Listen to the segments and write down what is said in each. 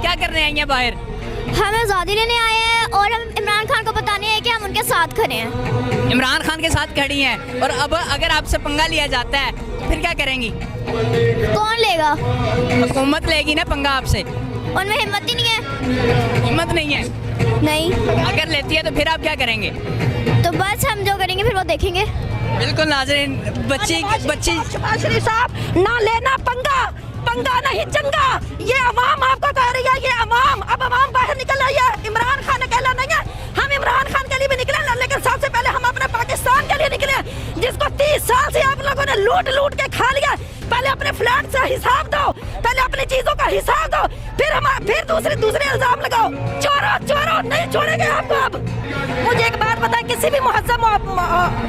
क्या करने आई हैं बाहर? हम आज़ादी लेने आए हैं और हम इमरान खान को बताने हैं कि हम उनके साथ खड़े हैं। इमरान खान के साथ खड़ी हैं और अब अगर आपसे पंगा लिया जाता है तो फिर क्या करेंगी? कौन लेगा? हुकूमत लेगी ना पंगा आपसे। उनमें हिम्मत ही नहीं है। हिम्मत नहीं है? नहीं, अगर लेती है तो फिर आप क्या करेंगे? तो बस हम जो करेंगे फिर वो देखेंगे। बिल्कुल नाज़रीन, बच्ची शहबाज शरीफ साहब ना लेना पंगा, पंगा नहीं चंगा। ये अवाम आपको कह रही है, ये अवाम अब अवाम बाहर निकल रही है। इमरान खान अकेला नहीं है, हम इमरान खान के लिए भी निकले ना, लेकिन सबसे पहले हम अपने पाकिस्तान के लिए निकले, जिसको 30 साल से आप लोगों ने लूट लूट के खा लिया। पहले अपने फ्लैट से हिसाब दो, पहले अपनी चीजों का हिसाब दो, फिर दूसरे इल्जाम लगाओ। चोरों नहीं छोड़ेंगे आपको। अब मुझे एक बात बताएं, किसी भी मुहज्जम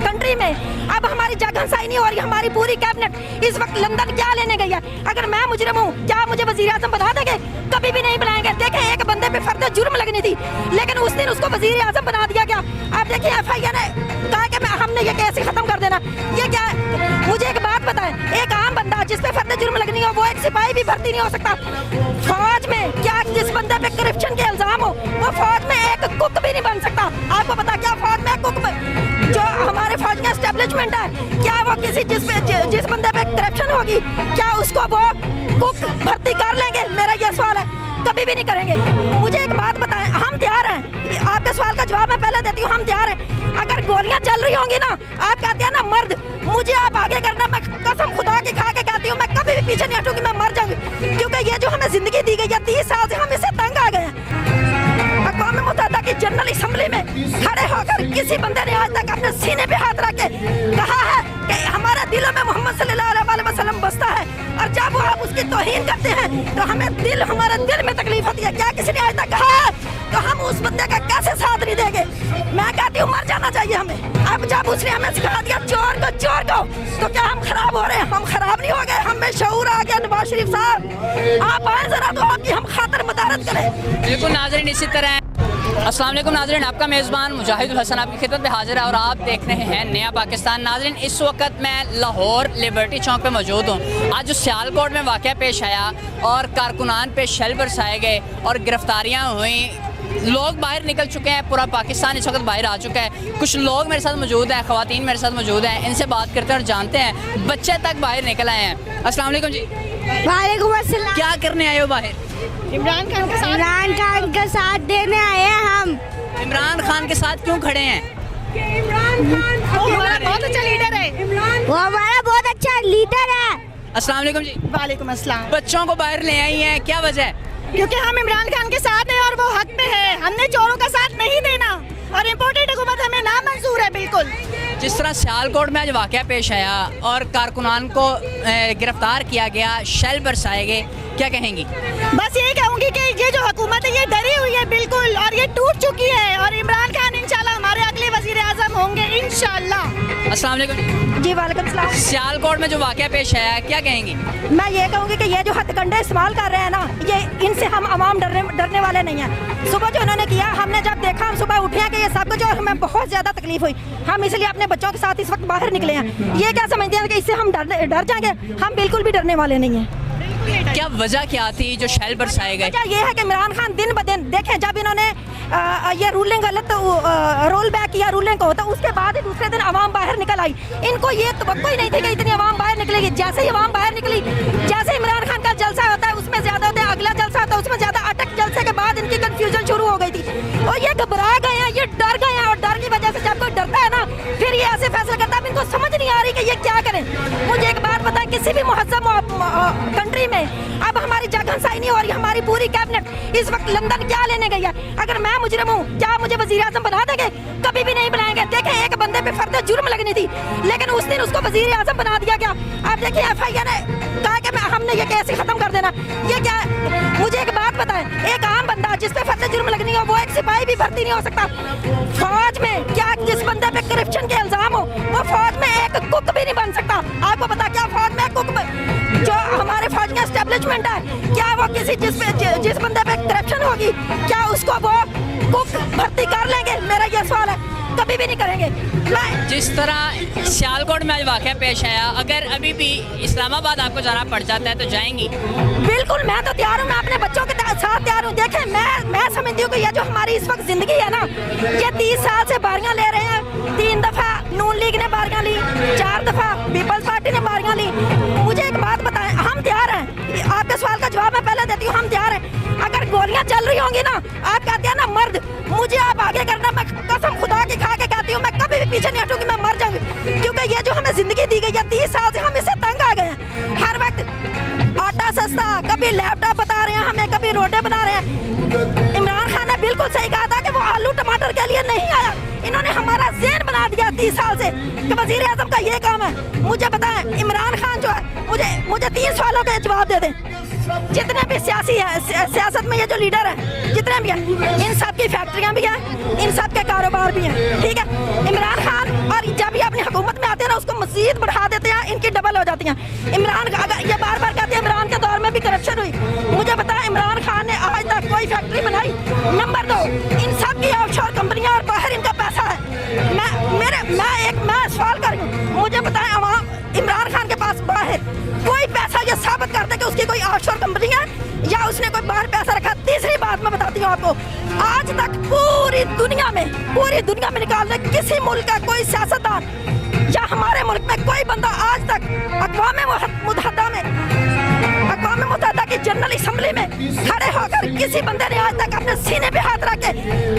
कंट्री में अब हमारी जगहंसाई नहीं हो रही। हमारी पूरी कैबिनेट इस वक्त लंदन क्या लेने गई है? अगर मैं मुजरिम हूँ, क्या मुझे वजीर आजम बना देंगे? कभी भी नहीं बनाएंगे। देखें, एक बंदे पे फर्द जुर्म लगनी थी, लेकिन उस दिन उसको वजीर आजम बना दिया गया। आप देखिए, FIA ने कहा कि हमने ये केस ही खत्म कर देना। ये क्या है? मुझे एक बात बताएं, एक आम बंदा जिस पे फर्द जुर्म लगनी हो, वो एक सिपाही भी भर्ती नहीं हो सकता। फौज में क्या जिस बंदे पे करप्शन के इल्जाम हो, वो फौज में एक कुक भी नहीं बन सकता। आपको पता क्या फौज में कुक जो हमारे फौज का एस्टेब्लिशमेंट है, क्या वो किसी जिस बंदे पे करप्शन होगी, क्या उसको वो कुक भर्ती कर लेंगे? मेरा ये सवाल है। कभी भी नहीं करेंगे। मुझे एक बात बताएं, हम तैयार हैं। आपके सवाल का जवाब मैं पहले देती हूँ, हम तैयार हैं। अगर गोलियां चल रही होंगी ना, आप कहते हैं ना मर्द, मुझे आप आगे करना, मैं कसम खुदा की खा के कहती हूँ, मैं कभी भी पीछे नहीं हटूंगी, मैं मर जाऊंगी। क्योंकि ये जो हमें जिंदगी दी गई है, 30 साल से हम इससे तंग आ गए हैं। अक़वाम मुत्तहिदा की जनरल असम्बली में खड़े होकर किसी बंदे ने आज तक अपने सीने पे हाथ रख के कहा है कि हमारे दिलों में मोहम्मद सल्लल्लाहु अलैहि वसल्लम बसता है, और जब वो आप उसकी तौहीन करते हैं तो हमारे दिल में तकलीफ होती है। क्या किसी ने आज तक कहा है? तो हम उस बंदे का कैसे साथ नहीं देंगे? मैं कहती हूँ मर जाना चाहिए हमें। अब जब उसने हमें सिखा दिया चोर को, तो क्या हम खराब हो रहे हैं? हम खराब नहीं हो गए, हमें शऊर आ गया। नवाज शरीफ साहब आप आए जरा, तो आपकी हम खातर मदारत करें। बिल्कुल नाज़रीन, इसी तरह अस्सलाम वालेकुम नाज़रीन, आपका मेज़बान मुजाहिद हसन आपकी खिदमत में हाजिर है और आप देख रहे हैं नया पाकिस्तान। नाज़रीन, इस वक्त मैं लाहौर लिबर्टी चौक पे मौजूद हूँ। आज जो सियालकोट में वाक़या पेश आया और कारकुनान पे शेल बरसाए गए और गिरफ्तारियाँ हुई, लोग बाहर निकल चुके हैं, पूरा पाकिस्तान इस वक्त बाहर आ चुका है। कुछ लोग मेरे साथ मौजूद हैं, ख़वातीन मेरे साथ मौजूद हैं, इनसे बात करते हैं और जानते हैं। बच्चे तक बाहर निकल आए हैं। अस्सलाम वालेकुम जी। वालेकुम अस्सलाम। क्या करने आए हो बाहर? इमरान खान का साथ देने आए हैं हम। इमरान खान के साथ क्यों खड़े हैं? वो हमारा बहुत अच्छा लीडर है। वो हमारा बहुत अच्छा लीडर है। अस्सलाम वालेकुम जी। वालेकुम अस्सलाम। बच्चों को बाहर ले आई हैं, क्या वजह है? क्योंकि हम इमरान खान के साथ हैं और वो हक में है। हमने चोरों का साथ नहीं देना, और इम्पोर्टेड हुकूमत हमें नामंजूर है। बिल्कुल जिस तरह सियालकोट में आज वाक़या पेश आया और कारकुनान को गिरफ्तार किया गया, शेल बरसाए गए, क्या कहेंगी? बस यही कहूँगी कि ये जो हुकूमत है ये डरी हुई है बिल्कुल, और ये टूट चुकी है। और इमरान खान इंशाल्लाह हमारे अगले वजीर आजम होंगे इंशाल्लाह। अस्सलाम वालेकुम जी। वालेकुम सलाम। सियालकोट में जो वाक़या पेश आया, क्या कहेंगी? मैं ये कहूँगी कि ये जो हथकंडे इस्तेमाल कर रहे हैं ना, ये इनसे हम आवाम डरने वाले नहीं हैं। सुबह जो इन्होंने किया, हमने जब देखा, हम सुबह उठे हैं कि ये सब कुछ, और हमें बहुत ज़्यादा तकलीफ हुई। हम इसलिए अपने बच्चों के साथ इस वक्त बाहर निकले हैं। ये क्या समझते हैं कि इससे हम डर जाएंगे? हम बिल्कुल भी डरने वाले नहीं हैं। क्या वजह क्या थी जो शेल बरसाए गए? वजह ये है कि इमरान खान दिन ब दिन, देखें, जब इन्होंने ये रूलिंग गलत रोल बैक किया रूलिंग को, तो उसके बाद ही दूसरे दिन आवाम बाहर निकल आई। इनको ये तवक्को ही नहीं थी कि इतनी आवाम बाहर निकलेगी। जैसे ही आवाम बाहर निकली, जैसे इमरान खान का जलसा होता है उसमें ज्यादा होता है, अगला जलसा होता है उसमें ज्यादा, अटक जलसे के बाद इनकी कंफ्यूजन शुरू हो गई थी और ये घबरा गए हैं, ये डर गए हैं। और डर की वजह से जब कोई डरता है ना, फिर ये ऐसे फैसले करता है। इनको समझ नहीं आ रही कि ये क्या करें। मुझे एक बात बताएं, किसी भी मुहज्जम कंट्री में अब हमारी जगहंसाई नहीं हो रही। हमारी पूरी कैबिनेट इस वक्त लंदन क्या लेने गई है? अगर मैं मुजरिम हूँ, क्या मुझे वजीर आजम बना देंगे? कभी भी नहीं बनाएंगे। देखें, एक बंदे पे फर्द जुर्म लगनी थी, लेकिन उस दिन उसको वजीर आजम बना दिया गया। आप देखिए, FIA ने कहा कि हमने ये केस ही खत्म कर देना। ये क्या है? मुझे एक बात बताएं, एक आम बंदा जिस पे फर्द जुर्म लगनी हो, वो एक सिपाही भी भर्ती नहीं हो सकता। फौज में क्या जिस बंदे पे करप्शन के इल्जाम हो, वो फौज में एक कुक भी नहीं बन सकता। आपको पता क्या फौज में कुक जो हमारे फौज का एस्टेब्लिशमेंट है, क्या वो किसी जिस बंदे पे करप्शन होगी, क्या उसको वो कुक भर्ती कर लेंगे? मेरा ये सवाल है। कभी भी नहीं करेंगे। जिस तरह सियालकोट में आज वाक़या पेश आया, अगर अभी भी इस्लामाबाद आपको जाना पड़ जाता है तो जाएंगी? बिल्कुल, मैं तो तैयार हूँ। मैं अपने बच्चों के साथ तैयार हूँ। देखें, मैं समझती हूँ कि ये जो हमारी इस वक्त जिंदगी है ना, ये 30 साल से बारियां ले रहे हैं। 3 दफा नून लीग ने बारियां ली, 4 दफा पीपल्स पार्टी ने बारियां ली। मुझे एक बात बताएं, हम तैयार हैं, आपके सवाल का जवाब मैं पहले देती हूँ, हम तैयार हैं। अगर गोलियां चल रही होंगी ना, आप कहते हैं ना मर्द, मुझे आप आगे करना, मैं कसम खुदा की खा के कहती हूँ, मैं कभी भी पीछे नहीं हटूंगी, मैं मर जाऊंगी। क्योंकि ये जो हमें जिंदगी दी गई है, 30 साल से हम इससे तंग आ गए हैं। हर वक्त आटा सस्ता, कभी लैपटॉप बता रहे हैं हमें, कभी रोटे बना रहे हैं। इमरान खान ने बिल्कुल सही कहा था कि वो आलू टमाटर के लिए नहीं आया। इन्होंने हमारा ज़हन बना दिया 30 साल से कि वज़ीर आज़म का ये काम है। मुझे बताएं, इमरान खान जो है, मुझे 3 सवालों के जवाब दे दें। जितने भी सियासी है, सियासत में ये जो लीडर है, जितने भी हैं, इन सब की फैक्ट्रियाँ भी हैं, इन सब के कारोबार भी हैं, ठीक है। इमरान खान और जब ये अपनी हुकूमत में आते हैं ना, उसको मज़ीद बढ़ा देते हैं, इनकी डबल हो जाती हैं। इमरान अगर ये बार बार कहते हैं इमरान के दौर में भी करप्शन हुई, मुझे बताएं इमरान खान ने आज तक कोई फैक्ट्री बनाई? नंबर 2, इन सब की ऑफशोर कंपनियां और बाहर इनका पैसा है। मैं सवाल कर रही हूँ, मुझे बताएं अवाम, इमरान खान के पास बाहर कोई पैसा ये साबित करते कि उसकी कोई ऑफशोर कंपनी है या उसने कोई बाहर पैसा रखा? तीसरी बात मैं बताती हूँ आपको, आज तक पूरी दुनिया में निकाल दे किसी मुल्क का कोई सियासतदान या हमारे मुल्क में कोई बंदा आज तक अक़वाम मुत्तहिदा की जनरल असम्बली में खड़े होकर किसी बंदे ने आज तक अपने सीने पे हाथ रख के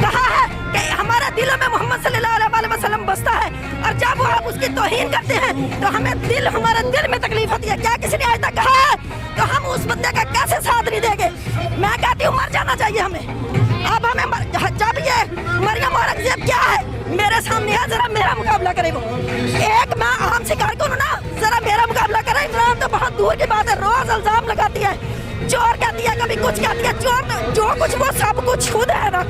कहा है कि हमारे दिलों में मोहम्मद सल्लल्लाहु अलैहि वसल्लम बसता है, और जब वो आप उसकी तौहीन करते हैं तो हमारे दिल में तकलीफ होती है? क्या किसी ने आज तक कहा है? तो हम उस बंदे का कैसे साथ नहीं देंगे? मैं कहती हूँ मर जाना चाहिए हमें। अब हमें जब ये मरियम औरंगजेब क्या है मेरे सामने है, जरा मेरा मुकाबला करे वो। एक मैं आम सी कारकुन हूं ना, जरा मेरा मुकाबला करे। इमरान तो बहुत दूर की बात है, रोज इल्जाम लगाती है, चोर कहती है, कभी कुछ कहती है। चोर तो जो कुछ वो सब कुछ खुद है ना,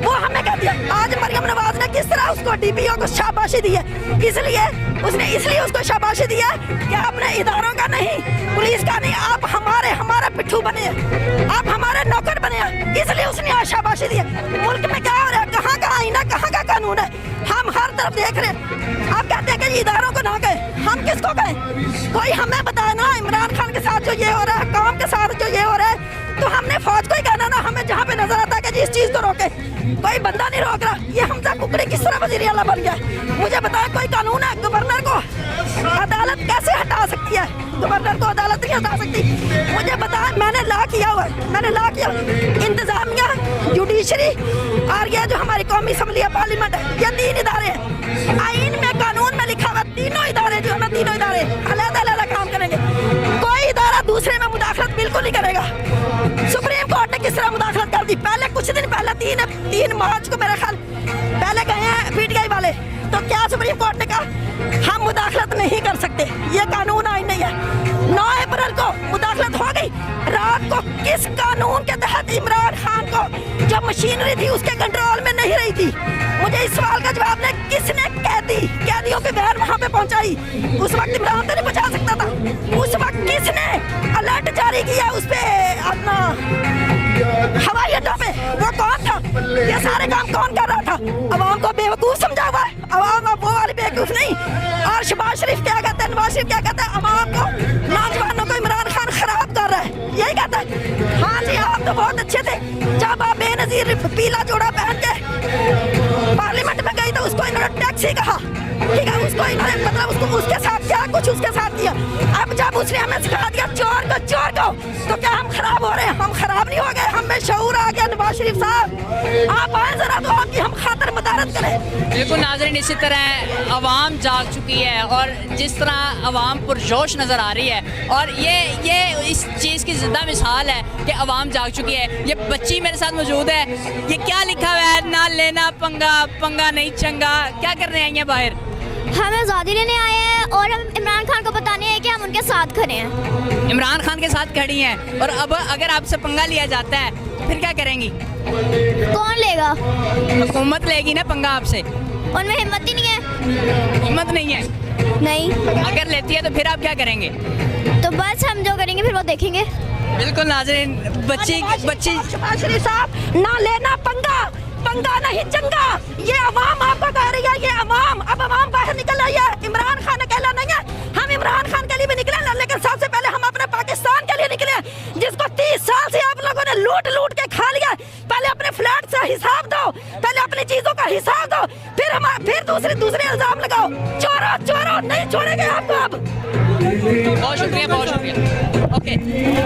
वो हमें कहती है। आज मरियम नवाज ने किस तरह उसको डीपीओ को शाबाशी दी है, इसलिए उसको शाबाशी दी है कि अपने इदारों का नहीं, पुलिस का नहीं, आप हमारे पिट्ठू बने हैं, आप हमारे नौकर बने हैं, इसलिए उसने आज शाबाशी दी है। मुल्क में क्या हो रहा है, कहाँ का आईना, कहाँ का कानून है, हम हर तरफ देख रहे हैं। आप कहते हैं कि इदारों को ना कहें, हम किसको कहें? कोई हमें बताए ना, इमरान खान के साथ जो ये हो रहा है, काम के साथ जो ये हो रहा है, तो हमने फौज को ही कहना ना, हमें जहाँ पे नजर आता है कि इस चीज को रोके, कोई बंदा नहीं रोक रहा। ये हमजा कुकड़ी किस तरह वज़ीर आला बन गया? मुझे बताएं, कोई कानून है? गवर्नर को अदालत कैसे हटा सकती है? गवर्नर को अदालत नहीं हटा सकती। मुझे बताएं, मैंने लॉ किया हुआ है, इंतजामिया, जुडिशरी और ये जो हमारी कौमी असम्बली है, पार्लियामेंट है, ये 3 इदारे हैं। आइन में, कानून में लिखा हुआ, तीनों इदारे जो है ना, तीनों इदारे अलग-अलग काम करेंगे। कोई इदारा दूसरे में मुदाखलत बिल्कुल नहीं करेगा। सुप्रीम कोर्ट ने किस तरह मुदाखलत कर दी? पहले कुछ दिन पहले 3 मार्च को मेरा ख्याल पहले गए हैं पीटीआई वाले, तो क्या सुप्रीम कोर्ट ने कहा हम मुदाखलत नहीं कर सकते, ये कानून आइन नहीं है। 9 अप्रैल को मुदाखलत हो गई। रात को किस कानून के तहत इमरान खान को जो मशीनरी थी उसके कंट्रोल में नहीं रही थी? मुझे इस सवाल का जवाब ने किसने कैदियों के बहन वहां पे पहुंचाई? उस वक्त इमरान तो नहीं पहुंचा सकता था। उस वक्त किसने अलर्ट जारी किया उस पे, अपना हवाई अड्डा पे? वो कौन था? ये सारे काम कौन कर रहा था? अवाम को बेवकूफ समझा हुआ है, अवाम वो वाली बेवकूफ नहीं। और शहबाज शरीफ क्या कहते हैं, नवाज शरीफ क्या कहता है, अवाम को, नौजवानों को इमरान खान खराब कर रहा है, यही कहता है। हाँ जी, आप तो बहुत अच्छे थे जब आप बेनजीर पीला जोड़ा पहन के पार्लियामेंट में गई तो उसको इन्होंने टैक्सी कहा, ठीक है, उसको इन्होंने मतलब उसके साथ क्या कुछ उसके साथ किया। अब जब उसने हमें सिखा दिया चोर को, तो क्या हम खराब हो रहे हैं? हम खराब नहीं हो गए, हमें शऊर आ गया। नवाज शरीफ साहब आप आए जरा, तो आपकी हम खातर मदारत करें। बिल्कुल नाज़रीन, इसी तरह आवाम जाग चुकी है और जिस तरह आवाम पुरजोश नज़र आ रही है, और ये इस चीज़ की ज़िंदा मिसाल है कि आवाम जाग चुकी है। ये बच्ची मेरे साथ मौजूद है, ये क्या लिखा हुआ है, ना लेना पंगा नहीं चंगा, क्या करने आई हैं बाहर? हम आज़ादी लेने आए हैं और हम इमरान खान को बताने हैं कि हम उनके साथ खड़े हैं। इमरान खान के साथ खड़ी हैं, और अब अगर आपसे पंगा लिया जाता है तो फिर क्या करेंगी? कौन लेगा? हुकूमत लेगी ना पंगा आपसे। उनमें हिम्मत ही नहीं है। हिम्मत नहीं है? नहीं। अगर लेती है तो फिर आप क्या करेंगे? तो बस हम जो करेंगे फिर वो देखेंगे। बिल्कुल नाज़रीन, बच्ची शहबाज शरीफ साहब, ना लेना पंगा नहीं चंगा, ये अवाम आपको कह रही है, ये अवाम। अब अवाम बाहर निकल रही है, इमरान खान अकेला नहीं है, हम इमरान खान के लिए भी निकले ना, लेकिन सबसे पहले हम अपने पाकिस्तान के लिए निकले, जिसको 30 साल से आप लोगों ने लूट के खा लिया। पहले अपने फ्लैट से हिसाब दो, पहले अपनी चीजों का हिसाब दो, फिर दूसरे इल्जाम लगाओ। चोरों चोरों नहीं छोड़ेंगे आपको अब। बहुत शुक्रिया, बहुत शुक्रिया। ओके।